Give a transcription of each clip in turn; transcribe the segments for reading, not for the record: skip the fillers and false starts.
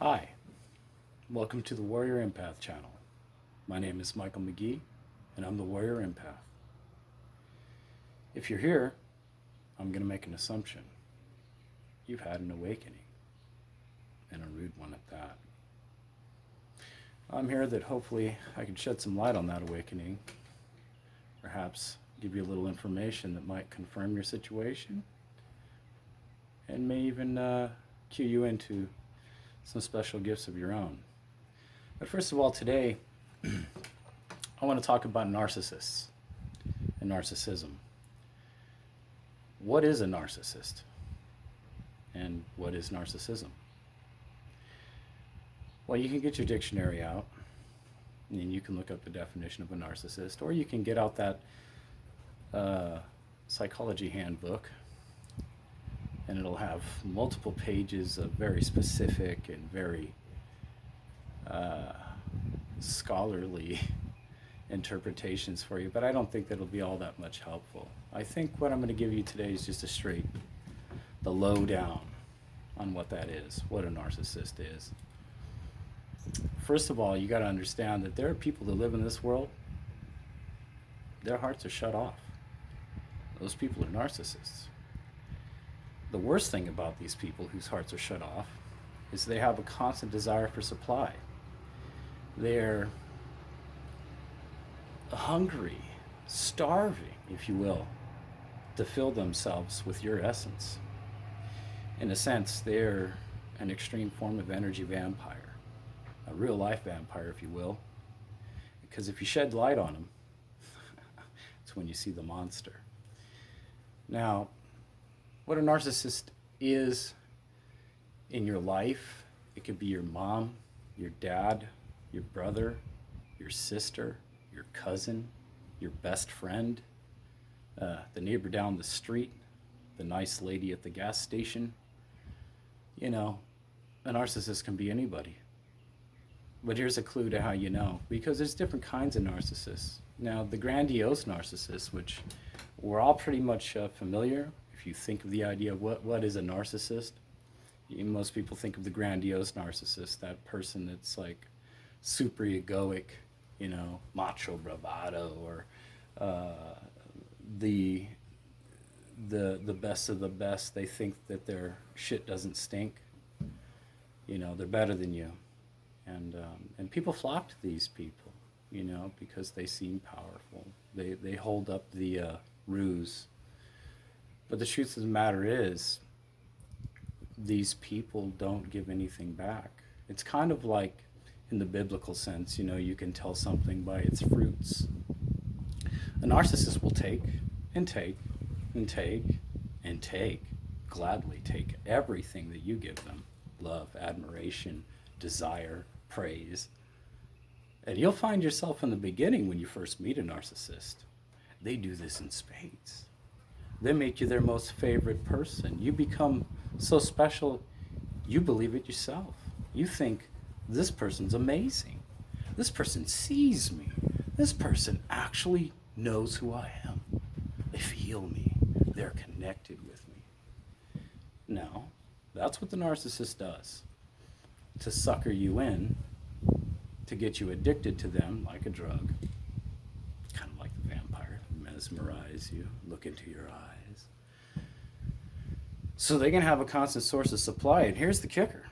Hi, welcome to the Warrior Empath channel. My name is Michael McGee, and I'm the Warrior Empath. If you're here, I'm going to make an assumption. You've had an awakening, and a rude one at that. I'm here that hopefully I can shed some light on that awakening, perhaps give you a little information that might confirm your situation, and may even cue you into some special gifts of your own. But first of all, today, I want to talk about narcissists and narcissism. What is a narcissist? And what is narcissism? Well, you can get your dictionary out, and you can look up the definition of a narcissist, or you can get out that psychology handbook, and it'll have multiple pages of very specific and very scholarly interpretations for you, but I don't think that'll be all that much helpful. I think what I'm going to give you today is just the lowdown on what that is, what a narcissist is. First of all, you got to understand that there are people that live in this world, their hearts are shut off. Those people are narcissists. The worst thing about these people whose hearts are shut off is they have a constant desire for supply. They're hungry, starving, if you will, to fill themselves with your essence. In a sense, they're an extreme form of energy vampire, a real life vampire, if you will, because if you shed light on them, it's when you see the monster. Now, what a narcissist is in your life, it could be your mom, your dad, your brother, your sister, your cousin, your best friend, the neighbor down the street, the nice lady at the gas station. You know, a narcissist can be anybody. But here's a clue to how you know, because there's different kinds of narcissists. Now, the grandiose narcissist, which we're all pretty much familiar. If you think of the idea of what is a narcissist, most people think of the grandiose narcissist, that person that's like super egoic, you know, macho bravado, or the best of the best. They think that their shit doesn't stink. You know, they're better than you, and people flock to these people, you know, because they seem powerful. They hold up the ruse. But the truth of the matter is, these people don't give anything back. It's kind of like, in the biblical sense, you know, you can tell something by its fruits. A narcissist will take and take and take and take, gladly take everything that you give them. Love, admiration, desire, praise. And you'll find yourself in the beginning when you first meet a narcissist. They do this in spades. They make you their most favorite person. You become so special, you believe it yourself. You think, this person's amazing. This person sees me. This person actually knows who I am. They feel me. They're connected with me. Now, that's what the narcissist does. To sucker you in, to get you addicted to them like a drug. Kind of like the vampire. Mesmerize you, look into your eyes. So they can have a constant source of supply, and here's the kicker.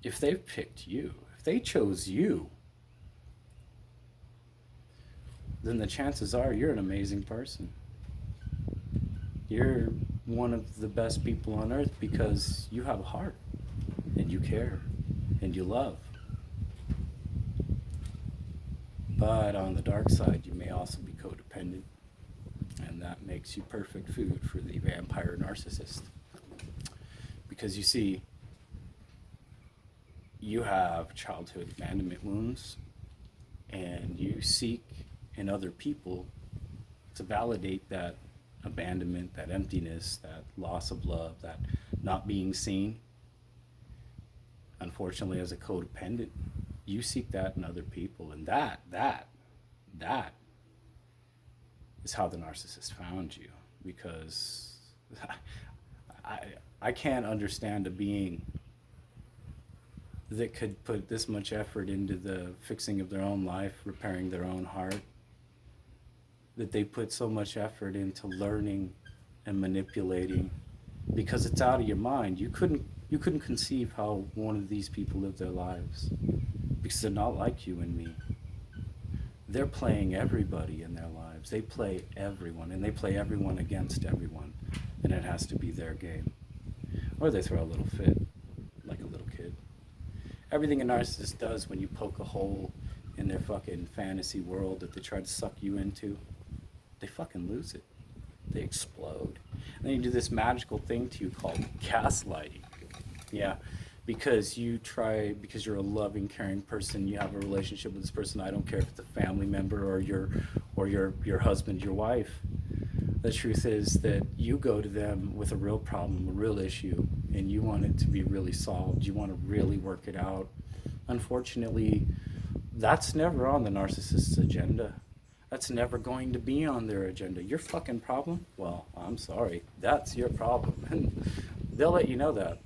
If they've picked you, if they chose you, then the chances are you're an amazing person. You're one of the best people on earth because you have a heart, and you care, and you love. But on the dark side, you may also be codependent, and that makes you perfect food for the vampire narcissist. Because you see, you have childhood abandonment wounds, and you seek in other people to validate that abandonment, that emptiness, that loss of love, that not being seen. Unfortunately, as a codependent, you seek that in other people, and that is how the narcissist found you. Because I can't understand a being that could put this much effort into the fixing of their own life, repairing their own heart, that they put so much effort into learning and manipulating, because it's out of your mind. You couldn't conceive how one of these people live their lives, because they're not like you and me. They're playing everybody in their lives. They play everyone, and they play everyone against everyone, and it has to be their game. Or they throw a little fit, like a little kid. Everything a narcissist does when you poke a hole in their fucking fantasy world that they try to suck you into, they fucking lose it. They explode. And then you do this magical thing to you called gaslighting. Yeah, because you're a loving, caring person, you have a relationship with this person. I don't care if it's a family member or your husband, your wife. The truth is that you go to them with a real problem, a real issue, and you want it to be really solved. You want to really work it out. Unfortunately, that's never on the narcissist's agenda. That's never going to be on their agenda. Your fucking problem? Well, I'm sorry. That's your problem. And they'll let you know that.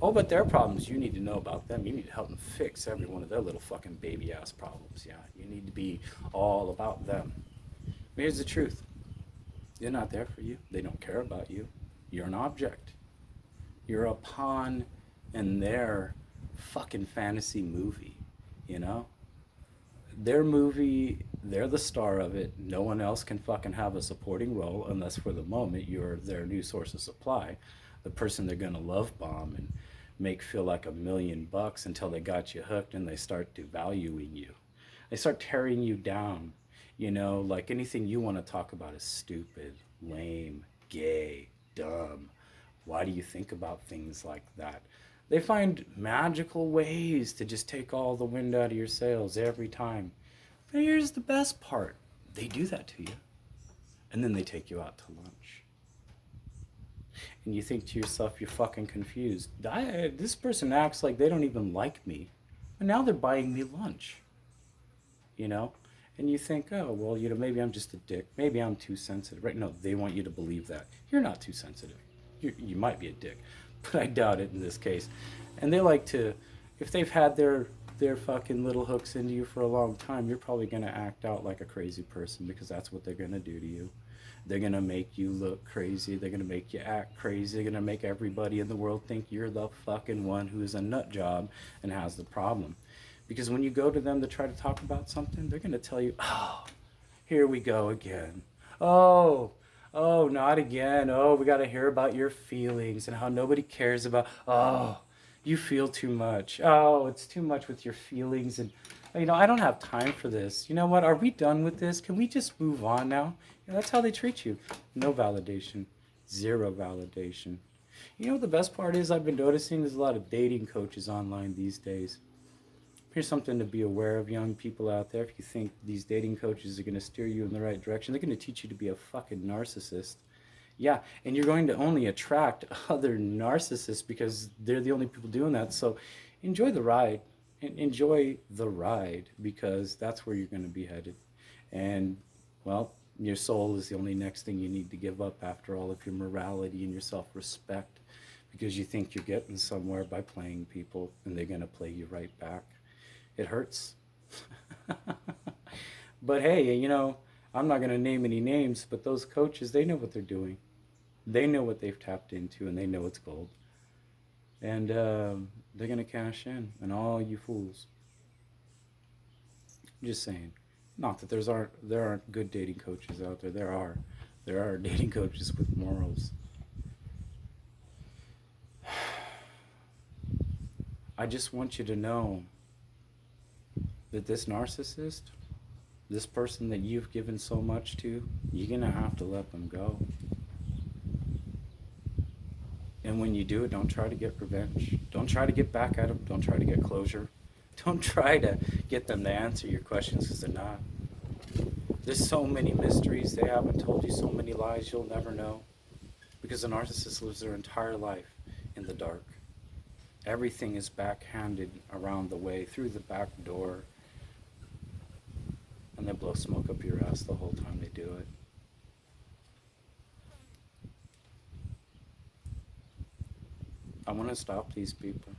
Oh, but their problems, you need to know about them. You need to help them fix every one of their little fucking baby ass problems. Yeah, you need to be all about them. But here's the truth. They're not there for you. They don't care about you. You're an object. You're a pawn in their fucking fantasy movie, you know? Their movie, they're the star of it. No one else can fucking have a supporting role unless for the moment you're their new source of supply. The person they're gonna love bomb and make feel like $1,000,000 until they got you hooked and they start devaluing you. They start tearing you down. You know, like anything you want to talk about is stupid, lame, gay, dumb. Why do you think about things like that? They find magical ways to just take all the wind out of your sails every time. But here's the best part. They do that to you. And then they take you out to lunch. And you think to yourself, you're fucking confused. This person acts like they don't even like me. And now they're buying me lunch. You know? And you think, oh, well, you know, maybe I'm just a dick. Maybe I'm too sensitive. Right? No, they want you to believe that. You're not too sensitive. You might be a dick, but I doubt it in this case. And they like to, if they've had their fucking little hooks into you for a long time, you're probably going to act out like a crazy person because that's what they're going to do to you. They're going to make you look crazy. They're going to make you act crazy. They're going to make everybody in the world think you're the fucking one who's a nut job and has the problem. Because when you go to them to try to talk about something, they're going to tell you, oh, here we go again. Oh, not again. Oh, we got to hear about your feelings and how nobody cares about, oh, you feel too much. Oh, it's too much with your feelings. And, you know, I don't have time for this. You know what? Are we done with this? Can we just move on now? You know, that's how they treat you. No validation. Zero validation. You know what the best part is? I've been noticing there's a lot of dating coaches online these days. Here's something to be aware of, young people out there. If you think these dating coaches are going to steer you in the right direction, they're going to teach you to be a fucking narcissist. Yeah, and you're going to only attract other narcissists because they're the only people doing that. So enjoy the ride. Enjoy the ride because that's where you're going to be headed. And, well, your soul is the only next thing you need to give up after all of your morality and your self-respect because you think you're getting somewhere by playing people and they're going to play you right back. It hurts. But hey, you know, I'm not going to name any names, but those coaches, they know what they're doing. They know what they've tapped into, and they know it's gold. And they're going to cash in, and all you fools. I'm just saying. Not that there aren't good dating coaches out there. There are. There are dating coaches with morals. I just want you to know that this narcissist, this person that you've given so much to, you're going to have to let them go. And when you do it, don't try to get revenge. Don't try to get back at them. Don't try to get closure. Don't try to get them to answer your questions because they're not. There's so many mysteries they haven't told you, so many lies you'll never know. Because a narcissist lives their entire life in the dark. Everything is backhanded around the way, through the back door. And they blow smoke up your ass the whole time they do it. I want to stop these people.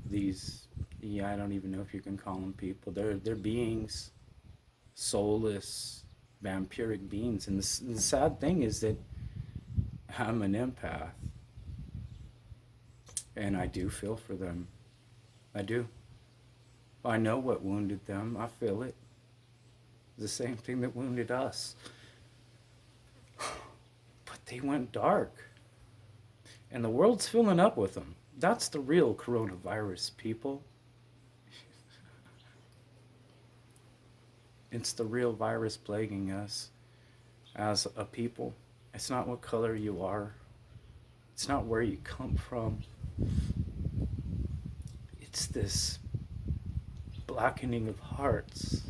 These Yeah, I don't even know if you can call them people. They're beings, soulless, vampiric beings. And the sad thing is that I'm an empath, and I do feel for them. I do. I know what wounded them. I feel it. The same thing that wounded us. But they went dark. And the world's filling up with them. That's the real coronavirus, people. It's the real virus plaguing us as a people. It's not what color you are. It's not where you come from. It's this blackening of hearts.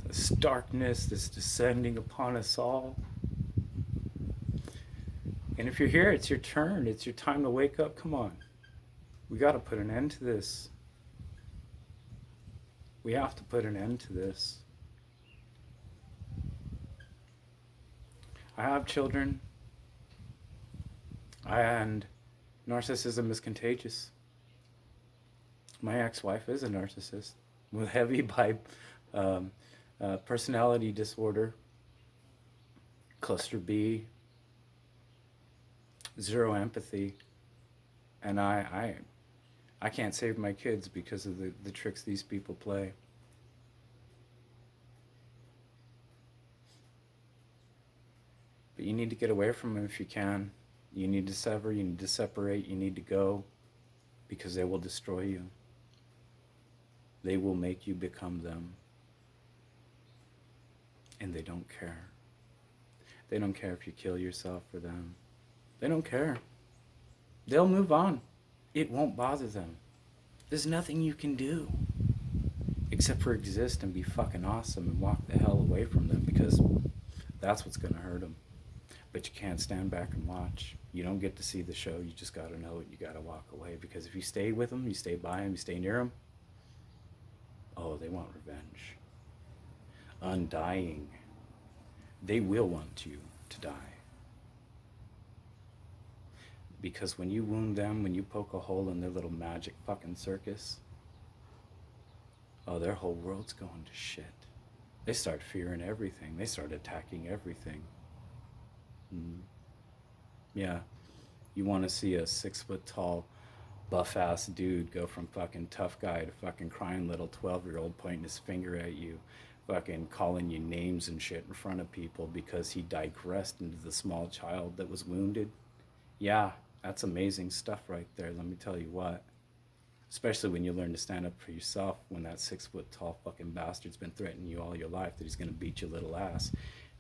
This darkness that's descending upon us all. And if you're here, it's your turn. It's your time to wake up. Come on. We got to put an end to this. We have to put an end to this. I have children, and narcissism is contagious. My ex-wife is a narcissist with heavy personality disorder, cluster B, zero empathy, and I can't save my kids because of the tricks these people play. But you need to get away from them if you can. You need to sever, you need to separate, you need to go, because they will destroy you. They will make you become them. And they don't care. They don't care if you kill yourself for them. They don't care. They'll move on. It won't bother them. There's nothing you can do except for exist and be fucking awesome and walk the hell away from them, because that's what's going to hurt them. But you can't stand back and watch. You don't get to see the show. You just got to know it. You got to walk away, because if you stay with them, you stay by them, you stay near them, oh, they want revenge. Undying. They will want you to die. Because when you wound them, when you poke a hole in their little magic fucking circus, oh, their whole world's going to shit. They start fearing everything. They start attacking everything. Yeah, you want to see a 6 foot tall, buff ass dude go from fucking tough guy to fucking crying little 12-year-old pointing his finger at you, fucking calling you names and shit in front of people because he digressed into the small child that was wounded. Yeah, that's amazing stuff right there, let me tell you what. Especially when you learn to stand up for yourself, when that 6 foot tall fucking bastard's been threatening you all your life that he's gonna beat your little ass.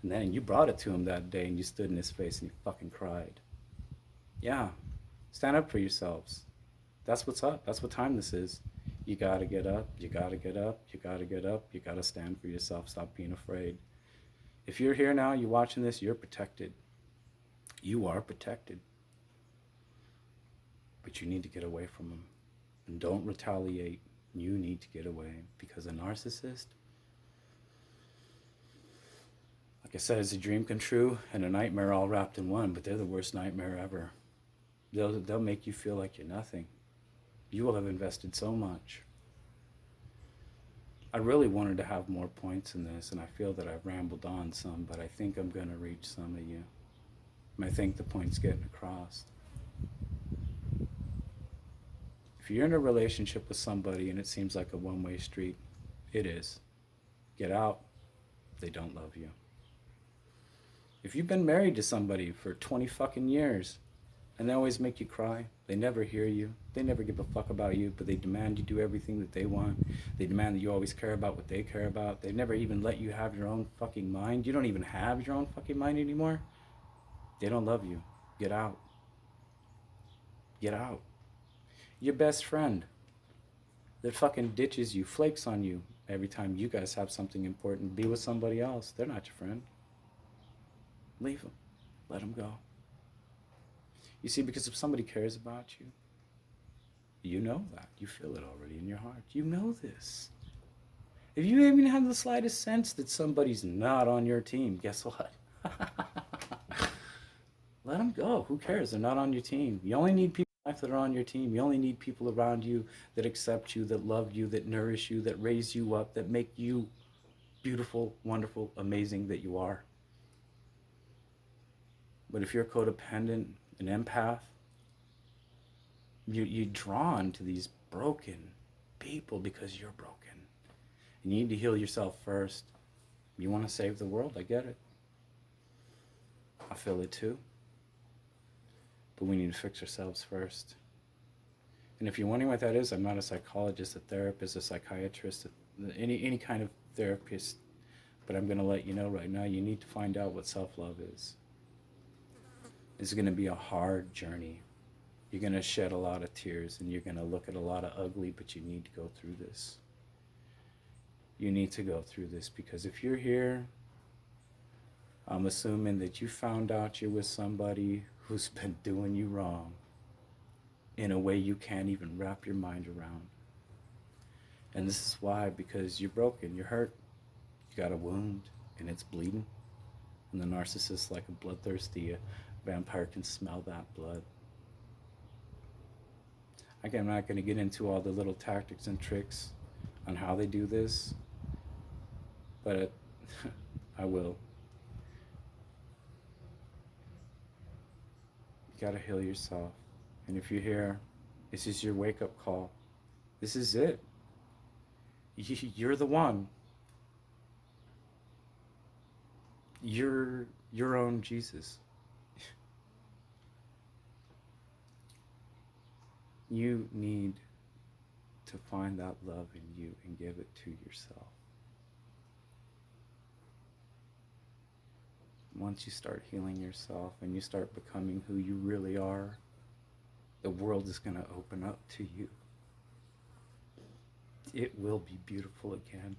And then you brought it to him that day and you stood in his face and he fucking cried. Yeah, stand up for yourselves. That's what's up, that's what time this is. You gotta get up, you gotta get up, you gotta get up, you gotta stand for yourself, stop being afraid. If you're here now, you're watching this, you're protected. You are protected. But you need to get away from them. And don't retaliate. You need to get away, because a narcissist, like I said, is a dream come true and a nightmare all wrapped in one, but they're the worst nightmare ever. They'll make you feel like you're nothing. You will have invested so much. I really wanted to have more points in this, and I feel that I've rambled on some, but I think I'm going to reach some of you. I think the point's getting across. If you're in a relationship with somebody and it seems like a one-way street, it is. Get out. They don't love you. If you've been married to somebody for 20 fucking years and they always make you cry, they never hear you, they never give a fuck about you, but they demand you do everything that they want. They demand that you always care about what they care about. They never even let you have your own fucking mind. You don't even have your own fucking mind anymore. They don't love you. Get out. Get out. Your best friend that fucking ditches you, flakes on you every time you guys have something important, be with somebody else. They're not your friend. Leave them. Let them go. You see, because if somebody cares about you, you know that. You feel it already in your heart. You know this. If you even have the slightest sense that somebody's not on your team, guess what? Let them go. Who cares? They're not on your team. You only need people in life enough that are on your team. You only need people around you that accept you, that love you, that nourish you, that raise you up, that make you beautiful, wonderful, amazing that you are. But if you're codependent, an empath, you're drawn to these broken people because you're broken. And you need to heal yourself first. You want to save the world, I get it. I feel it too. But we need to fix ourselves first. And if you're wondering what that is, I'm not a psychologist, a therapist, a psychiatrist, any kind of therapist. But I'm going to let you know right now, you need to find out what self-love is. It's going to be a hard journey. You're going to shed a lot of tears and you're going to look at a lot of ugly, but you need to go through this. You need to go through this, because if you're here, I'm assuming that you found out you're with somebody who's been doing you wrong in a way you can't even wrap your mind around. And this is why, because you're broken, you're hurt, you got a wound, and it's bleeding. And the narcissist, like a bloodthirsty vampire, can smell that blood. Again, I'm not going to get into all the little tactics and tricks on how they do this, but I will. You got to heal yourself. And if you're here, this is your wake-up call. This is it. You're the one. You're your own Jesus. You need to find that love in you and give it to yourself. Once you start healing yourself and you start becoming who you really are, the world is going to open up to you. It will be beautiful again.